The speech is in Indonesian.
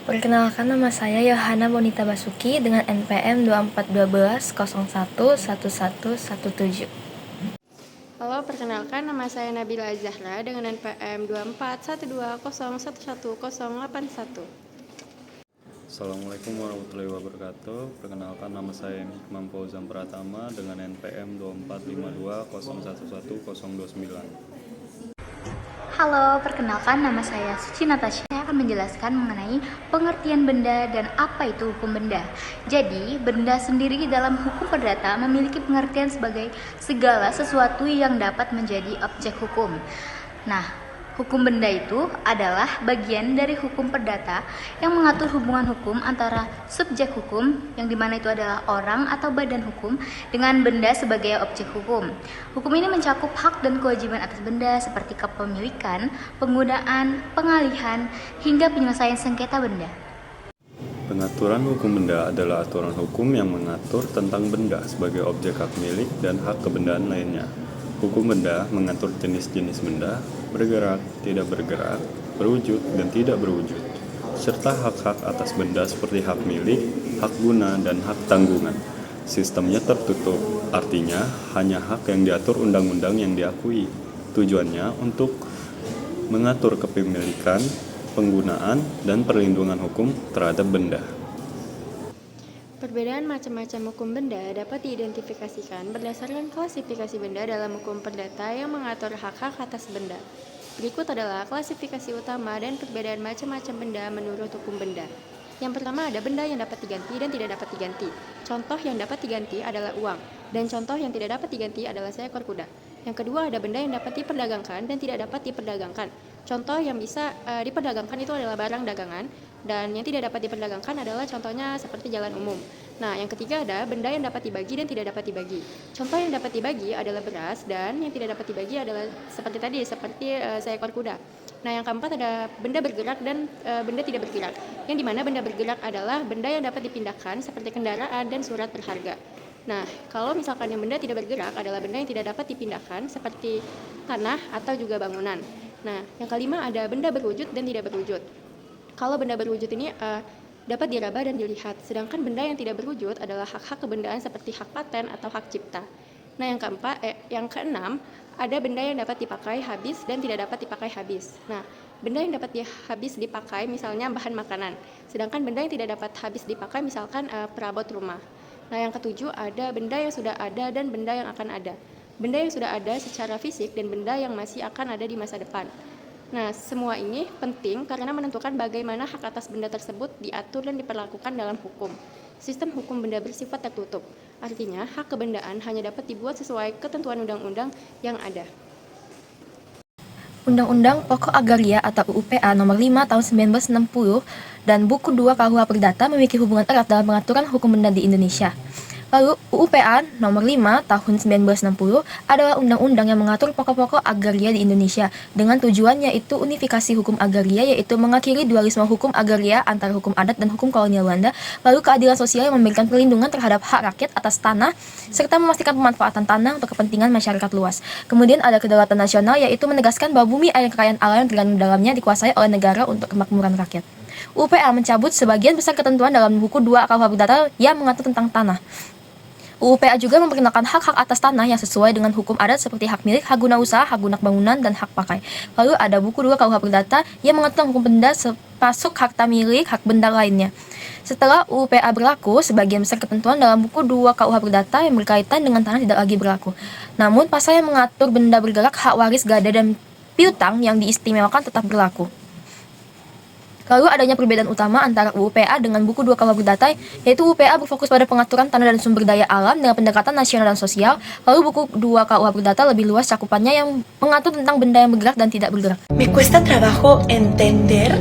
Perkenalkan, nama saya Yohana Bonita Basuki dengan NPM 2412011117. Halo, perkenalkan nama saya Nabila Zahra dengan NPM 241201111081. Assalamualaikum warahmatullahi wabarakatuh. Perkenalkan, nama saya Hikmam Fauzan Pratama dengan NPM 2452011029. Halo, perkenalkan nama saya Suci Natasha. Saya akan menjelaskan mengenai pengertian benda dan apa itu hukum benda. Jadi, benda sendiri dalam hukum perdata memiliki pengertian sebagai segala sesuatu yang dapat menjadi objek hukum. Nah, hukum benda itu adalah bagian dari hukum perdata yang mengatur hubungan hukum antara subjek hukum, yang dimana itu adalah orang atau badan hukum, dengan benda sebagai objek hukum. Hukum ini mencakup hak dan kewajiban atas benda seperti kepemilikan, penggunaan, pengalihan, hingga penyelesaian sengketa benda. Pengaturan hukum benda adalah aturan hukum yang mengatur tentang benda sebagai objek hak milik dan hak kebendaan lainnya. Hukum benda mengatur jenis-jenis benda, bergerak, tidak bergerak, berwujud, dan tidak berwujud, serta hak-hak atas benda seperti hak milik, hak guna, dan hak tanggungan. Sistemnya tertutup, artinya hanya hak yang diatur undang-undang yang diakui. Tujuannya untuk mengatur kepemilikan, penggunaan, dan perlindungan hukum terhadap benda. Perbedaan macam-macam hukum benda dapat diidentifikasikan berdasarkan klasifikasi benda dalam hukum perdata yang mengatur hak-hak atas benda. Berikut adalah klasifikasi utama dan perbedaan macam-macam benda menurut hukum benda. Yang pertama ada benda yang dapat diganti dan tidak dapat diganti. Contoh yang dapat diganti adalah uang, dan contoh yang tidak dapat diganti adalah seekor kuda. Yang kedua ada benda yang dapat diperdagangkan dan tidak dapat diperdagangkan. Contoh yang bisa diperdagangkan itu adalah barang dagangan, dan yang tidak dapat diperdagangkan adalah contohnya seperti jalan umum. Nah, yang ketiga ada benda yang dapat dibagi dan tidak dapat dibagi. Contoh yang dapat dibagi adalah beras, dan yang tidak dapat dibagi adalah seperti tadi, seperti seekor kuda. Nah, yang keempat ada benda bergerak dan benda tidak bergerak. Yang dimana benda bergerak adalah benda yang dapat dipindahkan seperti kendaraan dan surat berharga. Nah, kalau misalkan yang benda tidak bergerak adalah benda yang tidak dapat dipindahkan seperti tanah atau juga bangunan. Nah, yang kelima ada benda berwujud dan tidak berwujud. Kalau benda berwujud ini dapat diraba dan dilihat, sedangkan benda yang tidak berwujud adalah hak-hak kebendaan seperti hak paten atau hak cipta. Nah, yang keenam ada benda yang dapat dipakai habis dan tidak dapat dipakai habis. Nah, benda yang dapat habis dipakai misalnya bahan makanan, sedangkan benda yang tidak dapat habis dipakai misalkan perabot rumah. Nah, yang ketujuh ada benda yang sudah ada dan benda yang akan ada. Benda yang sudah ada secara fisik dan benda yang masih akan ada di masa depan. Nah, semua ini penting karena menentukan bagaimana hak atas benda tersebut diatur dan diperlakukan dalam hukum. Sistem hukum benda bersifat tertutup, artinya hak kebendaan hanya dapat dibuat sesuai ketentuan undang-undang yang ada. Undang-Undang Pokok Agraria atau UUPA Nomor 5 Tahun 1960 dan Buku 2 KUH Perdata memiliki hubungan erat dalam pengaturan hukum benda di Indonesia. Lalu, UUPA Nomor 5 Tahun 1960 adalah undang-undang yang mengatur pokok-pokok agraria di Indonesia dengan tujuan yaitu unifikasi hukum agraria, yaitu mengakhiri dualisme hukum agraria antara hukum adat dan hukum kolonial Belanda, lalu keadilan sosial yang memberikan perlindungan terhadap hak rakyat atas tanah serta memastikan pemanfaatan tanah untuk kepentingan masyarakat luas. Kemudian ada kedaulatan nasional, yaitu menegaskan bahwa bumi air kekayaan alam yang terkandung dalamnya dikuasai oleh negara untuk kemakmuran rakyat. UUPA mencabut sebagian besar ketentuan dalam buku 2 KUH Perdata yang mengatur tentang tanah. UUPA juga memperkenalkan hak-hak atas tanah yang sesuai dengan hukum adat seperti hak milik, hak guna usaha, hak guna bangunan, dan hak pakai. Lalu ada buku 2 KUH Perdata yang mengatur hukum benda termasuk hak milik, hak benda lainnya. Setelah UUPA berlaku, sebagian besar ketentuan dalam buku 2 KUH Perdata yang berkaitan dengan tanah tidak lagi berlaku. Namun, pasal yang mengatur benda bergerak, hak waris, gada, dan piutang yang diistimewakan tetap berlaku. Lalu adanya perbedaan utama antara UUPA dengan buku 2 KUH Perdata, yaitu UUPA berfokus pada pengaturan tanah dan sumber daya alam dengan pendekatan nasional dan sosial, lalu buku 2 KUH Perdata lebih luas cakupannya yang mengatur tentang benda yang bergerak dan tidak bergerak. Me cuesta trabajo entender